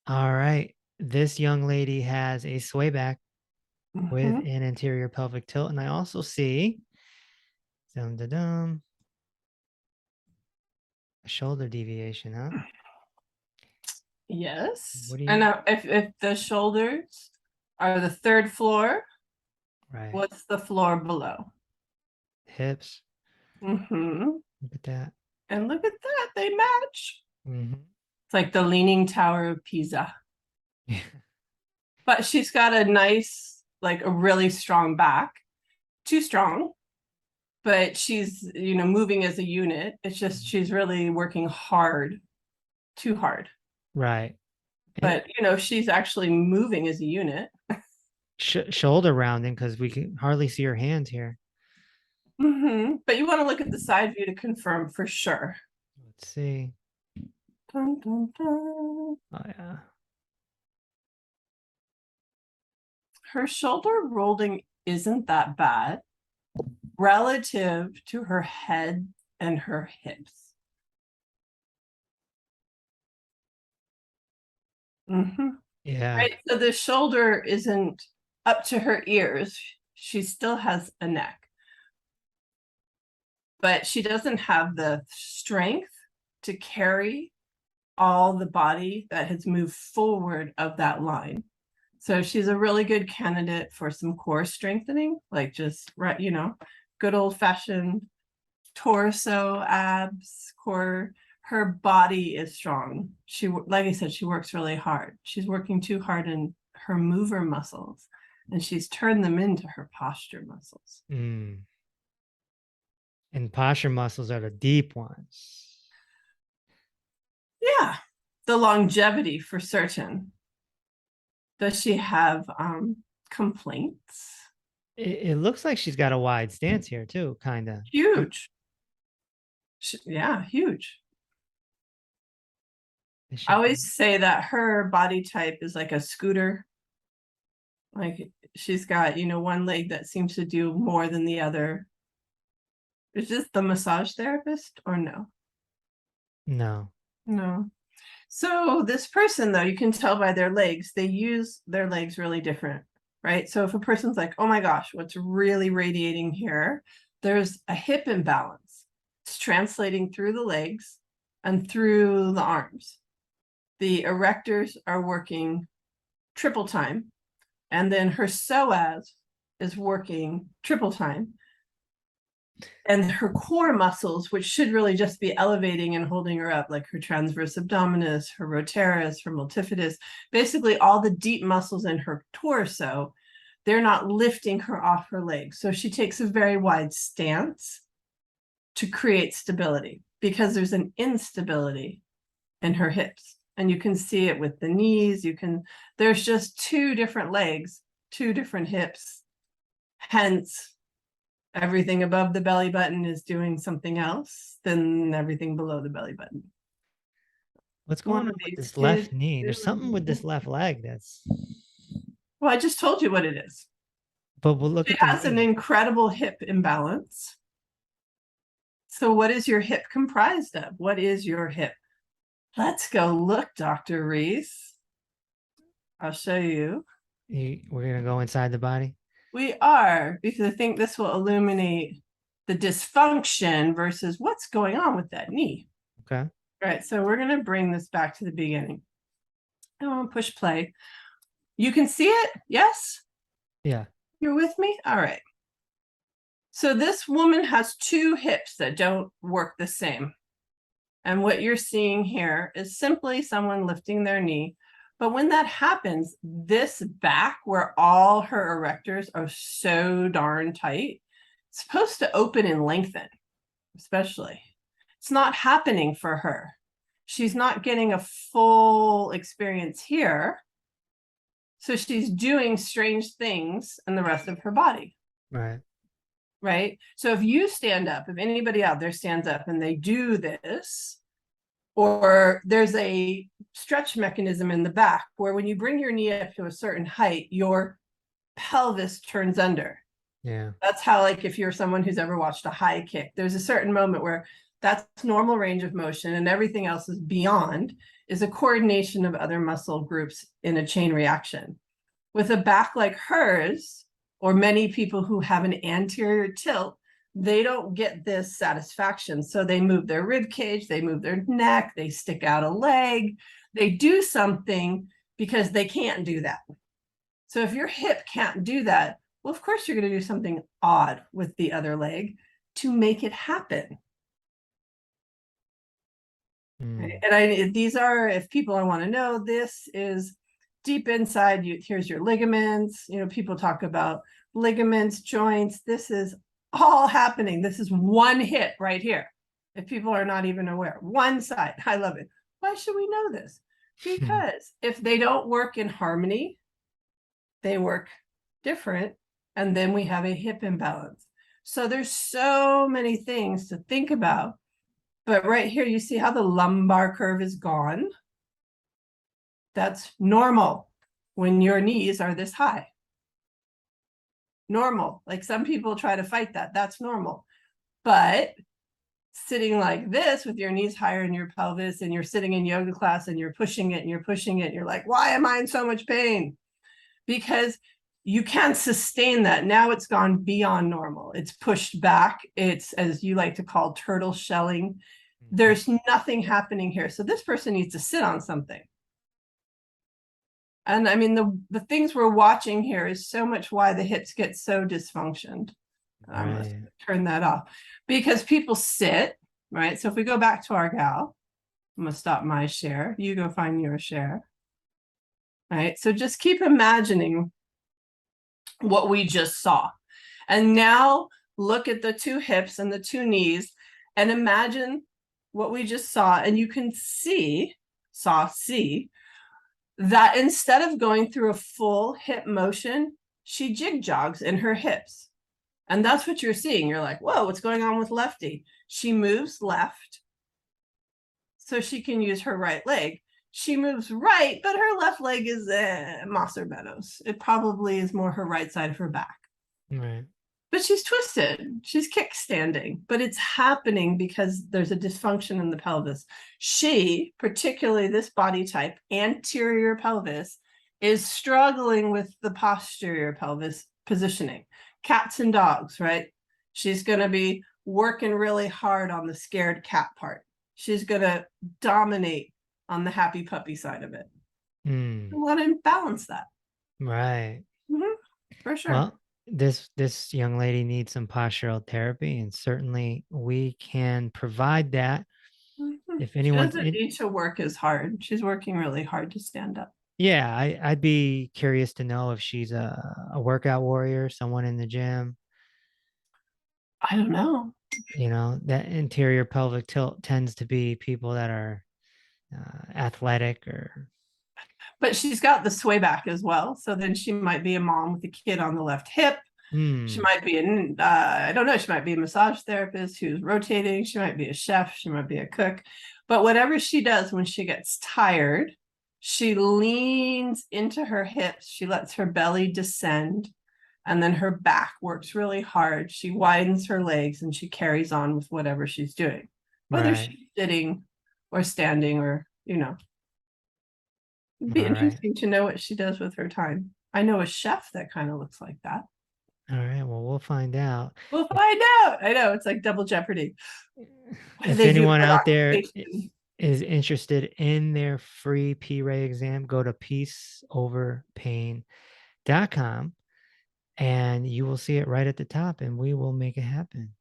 All right. This young lady has a swayback with Mhm. an anterior pelvic tilt. And I also see dum da dum a shoulder deviation, huh? Yes. What do And you now if the shoulders are the third floor, right? what's the floor below? Hips. Hmm. Look at that. And look at that, they match. Hmm. It's like the Leaning Tower of Pisa. But she's got a nice, like a really strong back. Too strong, but she's, moving as a unit. It's just she's really working hard, too hard. Right. And But, she's actually moving as a unit. shoulder rounding because we can hardly see her hands here. But you want to look at the side view to confirm for sure. Let's see. Dun, dun, dun. Oh yeah. Her shoulder rolling isn't that bad relative to her head and her hips. Yeah. Right. So the shoulder isn't up to her ears. She still has a neck, but she doesn't have the strength to carry all the body that has moved forward of that line. So she's a really good candidate for some core strengthening, like just right, good old fashioned torso, abs, core. Her body is strong. Like I said, she works really hard. She's working too hard in her mover muscles, and she's turned them into her posture muscles. Mm. And posture muscles are the deep ones. Yeah, the longevity for certain. Does she have complaints? It looks like she's got a wide stance here too, kind of. Huge. Yeah, huge. I always say that her body type is like a scooter. Like she's got, one leg that seems to do more than the other. Is this the massage therapist or no? No. No. So this person, though, you can tell by their legs, they use their legs really different, right? So if a person's like, oh my gosh, what's really radiating here? There's a hip imbalance. It's translating through the legs and through the arms. The erectors are working triple time, and then her psoas is working triple time. And her core muscles, which should really just be elevating and holding her up, like her transverse abdominis, her rotaris, her multifidus, basically all the deep muscles in her torso, they're not lifting her off her legs. So she takes a very wide stance to create stability because there's an instability in her hips. And you can see it with the knees. There's just two different legs, two different hips. Hence, everything above the belly button is doing something else than everything below the belly button. What's One going on of with these this kids. left knee? There's something with this left leg that's, Well, I just told you what it is. but we'll look She at the has an knee. incredible hip imbalance. So, what is your hip comprised of? What is your hip? Let's go look, Dr. Reese. I'll show you. We're gonna go inside the body. We are, because I think this will illuminate the dysfunction versus what's going on with that knee. Okay. All right, so we're going to bring this back to the beginning. I want to push play. You can see it? Yes? Yeah. You're with me? All right. So this woman has two hips that don't work the same. And what you're seeing here is simply someone lifting their knee. But when that happens, this back, where all her erectors are so darn tight, it's supposed to open and lengthen, especially. It's not happening for her. She's not getting a full experience here. So she's doing strange things in the rest of her body. Right. Right. So if you stand up, if anybody out there stands up and they do this, or there's a stretch mechanism in the back where when you bring your knee up to a certain height, your pelvis turns under. Yeah. That's how, like, if you're someone who's ever watched a high kick, there's a certain moment where That's normal range of motion, and everything else is beyond, is a coordination of other muscle groups in a chain reaction. With a back like hers, or many people who have an anterior tilt, they don't get this satisfaction. So they move their rib cage, they move their neck, they stick out a leg, they do something because they can't do that. So if your hip can't do that, well, of course you're going to do something odd with the other leg to make it happen. Right? And these are, if people want to know, this is deep inside you. Here's your ligaments. People talk about ligaments, joints. This is all happening. This is one hip right here. If people are not even aware, one side. I love it. Why should we know this? Because if they don't work in harmony, they work different, and then we have a hip imbalance. So there's so many things to think about. But right here, you see how the lumbar curve is gone? That's normal when your knees are this high. Normal. Like some people try to fight that. That's normal. But sitting like this with your knees higher in your pelvis, and you're sitting in yoga class and you're pushing it and you're pushing it, and you're like, why am I in so much pain? Because you can't sustain that. Now it's gone beyond normal. It's pushed back. It's, as you like to call, turtle shelling. There's nothing happening here. So this person needs to sit on something. And I mean, the things we're watching here is so much why the hips get so dysfunctioned. I'm going to turn that off because people sit, right? So if we go back to our gal, I'm going to stop my share. You go find your share. Right. So just keep imagining what we just saw. And now look at the two hips and the two knees and imagine what we just saw. And you can see that instead of going through a full hip motion, she jig jogs in her hips. And that's what you're seeing. You're like, whoa, what's going on with lefty? She moves left so she can use her right leg. She moves right, but her left leg is moss or meadows. It probably is more her right side of her back. Right. But she's twisted. She's kickstanding. But it's happening because there's a dysfunction in the pelvis. She, particularly this body type, anterior pelvis, is struggling with the posterior pelvis positioning. Cats and dogs, right? She's going to be working really hard on the scared cat part. She's going to dominate on the happy puppy side of it. We want to balance that. Right. For sure. Well, this young lady needs some postural therapy, and certainly we can provide that. If anyone doesn't need to work as hard. She's working really hard to stand up. Yeah, I'd be curious to know if she's a workout warrior, someone in the gym. I don't know. That anterior pelvic tilt tends to be people that are athletic or. But she's got the swayback as well. So then she might be a mom with a kid on the left hip. She might be I don't know, she might be a massage therapist who's rotating. She might be a chef. She might be a cook. But whatever she does when she gets tired, she leans into her hips. She lets her belly descend. And then her back works really hard. She widens her legs and she carries on with whatever she's doing. Whether she's sitting or standing or, It'd be interesting to know what she does with her time. I know a chef that kind of looks like that. All right. Well, we'll find out. We'll find out. I know. It's like double jeopardy. If anyone out there is interested in their free P-Ray exam, go to peaceoverpain.com and you will see it right at the top, and we will make it happen.